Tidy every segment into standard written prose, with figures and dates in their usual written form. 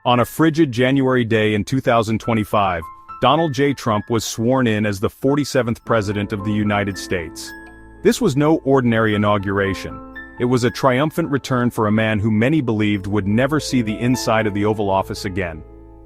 On a frigid January day in 2025, Donald J. Trump was sworn in as the 47th President of the United States. This was no ordinary inauguration. It was a triumphant return for a man who many believed would never see the inside of the Oval Office again.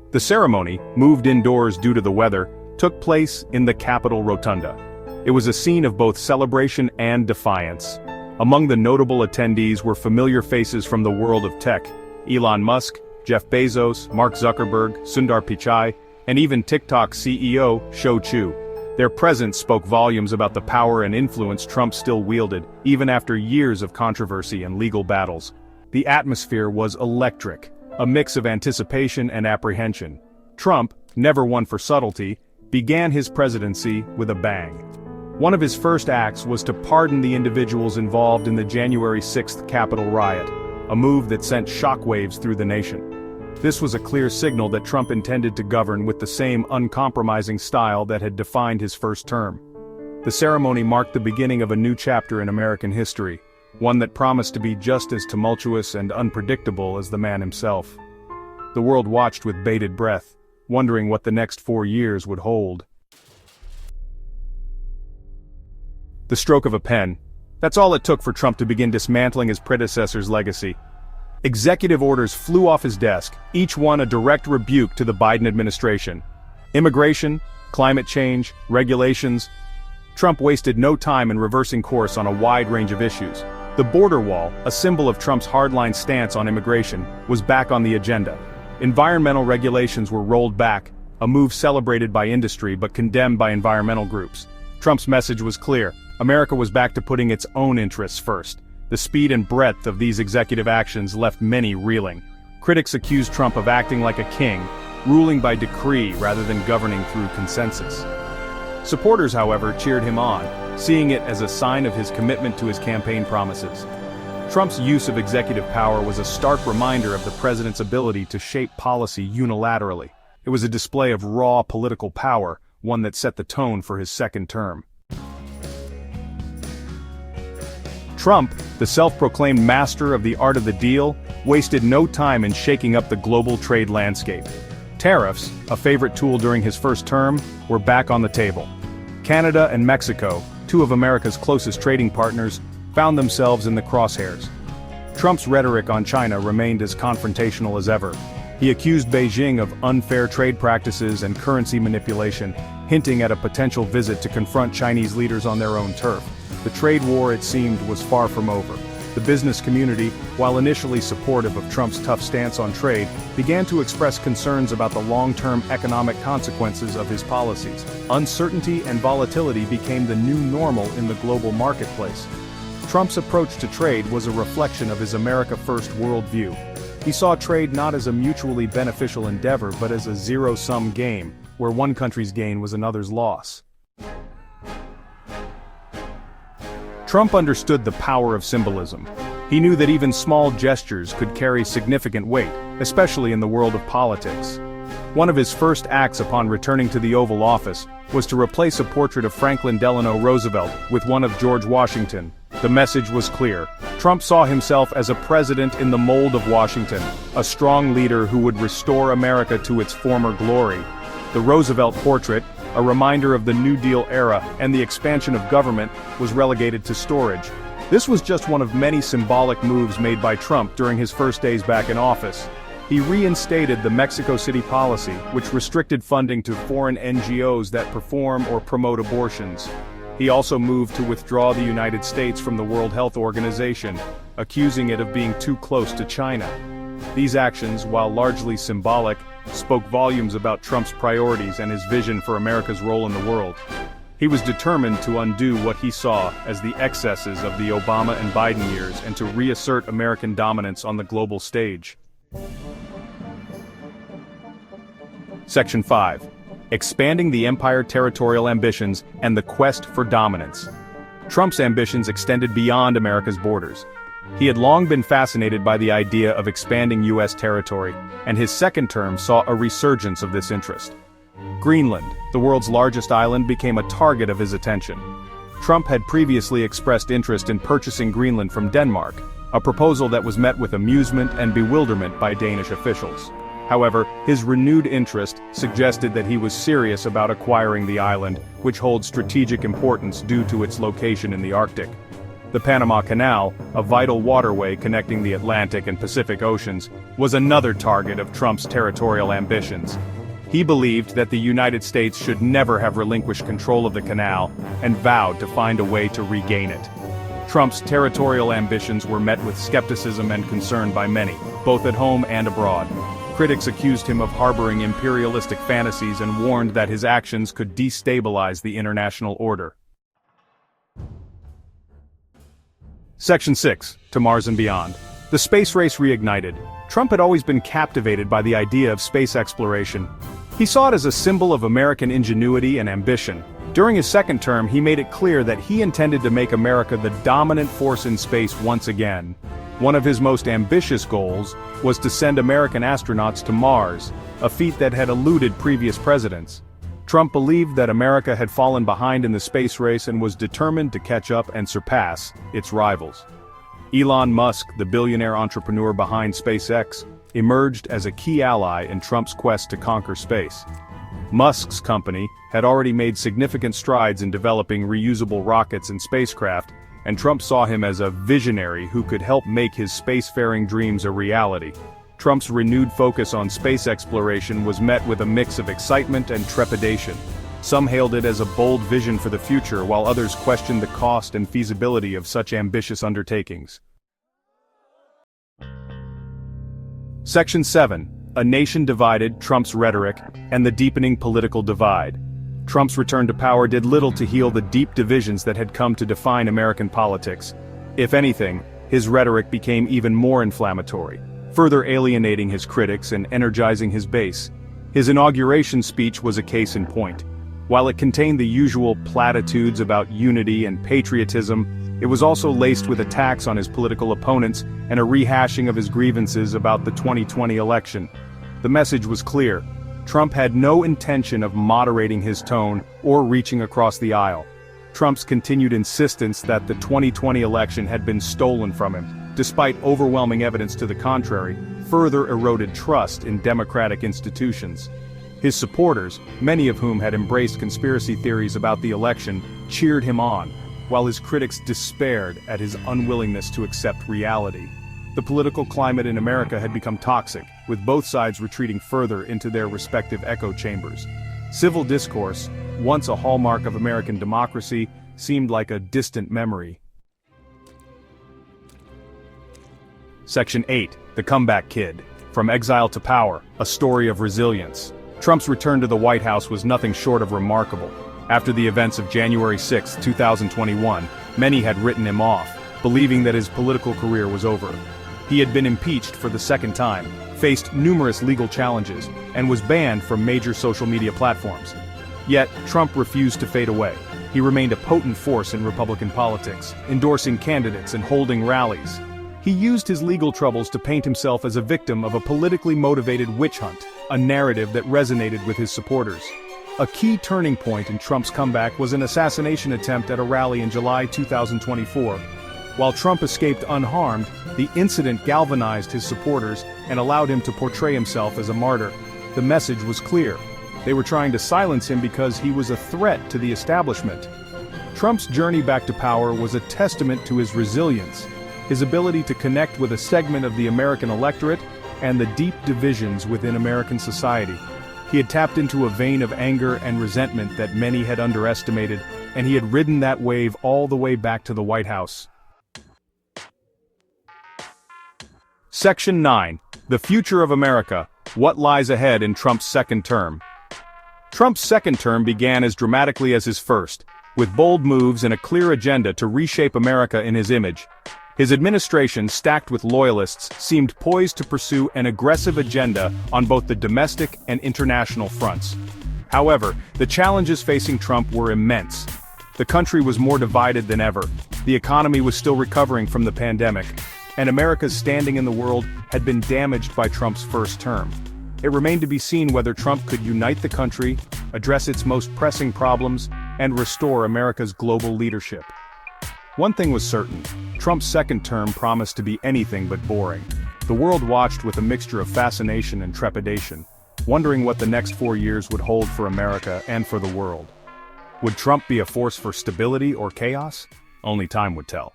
The ceremony, moved indoors due to the weather, took place in the Capitol Rotunda. It was a scene of both celebration and defiance. Among the notable attendees were familiar faces from the world of tech: Elon Musk, Jeff Bezos, Mark Zuckerberg, Sundar Pichai, and even TikTok CEO, Shou Chew. Their presence spoke volumes about the power and influence Trump still wielded, even after years of controversy and legal battles. The atmosphere was electric, a mix of anticipation and apprehension. Trump, never one for subtlety, began his presidency with a bang. One of his first acts was to pardon the individuals involved in the January 6th Capitol riot, a move that sent shockwaves through the nation. This was a clear signal that Trump intended to govern with the same uncompromising style that had defined his first term. The ceremony marked the beginning of a new chapter in American history, one that promised to be just as tumultuous and unpredictable as the man himself. The world watched with bated breath, wondering what the next 4 years would hold. The stroke of a pen. That's all it took for Trump to begin dismantling his predecessor's legacy. Executive orders flew off his desk, each one a direct rebuke to the Biden administration. Immigration, climate change, regulations. Trump wasted no time in reversing course on a wide range of issues. The border wall, a symbol of Trump's hardline stance on immigration, was back on the agenda. Environmental regulations were rolled back, a move celebrated by industry but condemned by environmental groups. Trump's message was clear: America was back to putting its own interests first. The speed and breadth of these executive actions left many reeling. Critics accused Trump of acting like a king, ruling by decree rather than governing through consensus. Supporters, however, cheered him on, seeing it as a sign of his commitment to his campaign promises. Trump's use of executive power was a stark reminder of the president's ability to shape policy unilaterally. It was a display of raw political power, one that set the tone for his second term. Trump, the self-proclaimed master of the art of the deal, wasted no time in shaking up the global trade landscape. Tariffs, a favorite tool during his first term, were back on the table. Canada and Mexico, two of America's closest trading partners, found themselves in the crosshairs. Trump's rhetoric on China remained as confrontational as ever. He accused Beijing of unfair trade practices and currency manipulation, hinting at a potential visit to confront Chinese leaders on their own turf. The trade war, it seemed, was far from over. The business community, while initially supportive of Trump's tough stance on trade, began to express concerns about the long-term economic consequences of his policies. Uncertainty and volatility became the new normal in the global marketplace. Trump's approach to trade was a reflection of his America First worldview. He saw trade not as a mutually beneficial endeavor but as a zero-sum game, where one country's gain was another's loss. Trump understood the power of symbolism. He knew that even small gestures could carry significant weight, especially in the world of politics. One of his first acts upon returning to the Oval Office was to replace a portrait of Franklin Delano Roosevelt with one of George Washington. The message was clear. Trump saw himself as a president in the mold of Washington, a strong leader who would restore America to its former glory. The Roosevelt portrait, a reminder of the New Deal era and the expansion of government, was relegated to storage. This was just one of many symbolic moves made by Trump during his first days back in office. He reinstated the Mexico City policy, which restricted funding to foreign NGOs that perform or promote abortions. He also moved to withdraw the United States from the World Health Organization, accusing it of being too close to China. These actions, while largely symbolic, spoke volumes about Trump's priorities and his vision for America's role in the world. He was determined to undo what he saw as the excesses of the Obama and Biden years and to reassert American dominance on the global stage. Section 5. Expanding the empire territorial ambitions and the quest for dominance. Trump's ambitions extended beyond America's borders. He had long been fascinated by the idea of expanding U.S. territory, and his second term saw a resurgence of this interest. Greenland, the world's largest island, became a target of his attention. Trump had previously expressed interest in purchasing Greenland from Denmark, a proposal that was met with amusement and bewilderment by Danish officials. However, his renewed interest suggested that he was serious about acquiring the island, which holds strategic importance due to its location in the Arctic. The Panama Canal, a vital waterway connecting the Atlantic and Pacific Oceans, was another target of Trump's territorial ambitions. He believed that the United States should never have relinquished control of the canal, and vowed to find a way to regain it. Trump's territorial ambitions were met with skepticism and concern by many, both at home and abroad. Critics accused him of harboring imperialistic fantasies and warned that his actions could destabilize the international order. Section 6. To Mars and Beyond. The space race reignited. Trump had always been captivated by the idea of space exploration. He saw it as a symbol of American ingenuity and ambition. During his second term, he made it clear that he intended to make America the dominant force in space once again. One of his most ambitious goals was to send American astronauts to Mars, a feat that had eluded previous presidents. Trump believed that America had fallen behind in the space race and was determined to catch up and surpass its rivals. Elon Musk, the billionaire entrepreneur behind SpaceX, emerged as a key ally in Trump's quest to conquer space. Musk's company had already made significant strides in developing reusable rockets and spacecraft, and Trump saw him as a visionary who could help make his spacefaring dreams a reality. Trump's renewed focus on space exploration was met with a mix of excitement and trepidation. Some hailed it as a bold vision for the future, while others questioned the cost and feasibility of such ambitious undertakings. Section 7. A Nation Divided, Trump's Rhetoric, and the Deepening Political Divide. Trump's return to power did little to heal the deep divisions that had come to define American politics. If anything, his rhetoric became even more inflammatory, further alienating his critics and energizing his base. His inauguration speech was a case in point. While it contained the usual platitudes about unity and patriotism, it was also laced with attacks on his political opponents and a rehashing of his grievances about the 2020 election. The message was clear. Trump had no intention of moderating his tone or reaching across the aisle. Trump's continued insistence that the 2020 election had been stolen from him, despite overwhelming evidence to the contrary, further eroded trust in democratic institutions. His supporters, many of whom had embraced conspiracy theories about the election, cheered him on, while his critics despaired at his unwillingness to accept reality. The political climate in America had become toxic, with both sides retreating further into their respective echo chambers. Civil discourse, once a hallmark of American democracy, seemed like a distant memory. Section 8. The Comeback Kid. From Exile to Power, a Story of Resilience. Trump's return to the White House was nothing short of remarkable. After the events of January 6, 2021, many had written him off, believing that his political career was over. He had been impeached for the second time, faced numerous legal challenges, and was banned from major social media platforms. Yet, Trump refused to fade away. He remained a potent force in Republican politics, endorsing candidates and holding rallies. He used his legal troubles to paint himself as a victim of a politically motivated witch hunt, a narrative that resonated with his supporters. A key turning point in Trump's comeback was an assassination attempt at a rally in July 2024. While Trump escaped unharmed, the incident galvanized his supporters and allowed him to portray himself as a martyr. The message was clear. They were trying to silence him because he was a threat to the establishment. Trump's journey back to power was a testament to his resilience, his ability to connect with a segment of the American electorate, and the deep divisions within American society. He had tapped into a vein of anger and resentment that many had underestimated, and he had ridden that wave all the way back to the White House. Section 9. The Future of America. What Lies Ahead in Trump's Second Term. Trump's second term began as dramatically as his first, with bold moves and a clear agenda to reshape America in his image. His administration, stacked with loyalists, seemed poised to pursue an aggressive agenda on both the domestic and international fronts. However, the challenges facing Trump were immense. The country was more divided than ever, the economy was still recovering from the pandemic, and America's standing in the world had been damaged by Trump's first term. It remained to be seen whether Trump could unite the country, address its most pressing problems, and restore America's global leadership. One thing was certain, Trump's second term promised to be anything but boring. The world watched with a mixture of fascination and trepidation, wondering what the next 4 years would hold for America and for the world. Would Trump be a force for stability or chaos? Only time would tell.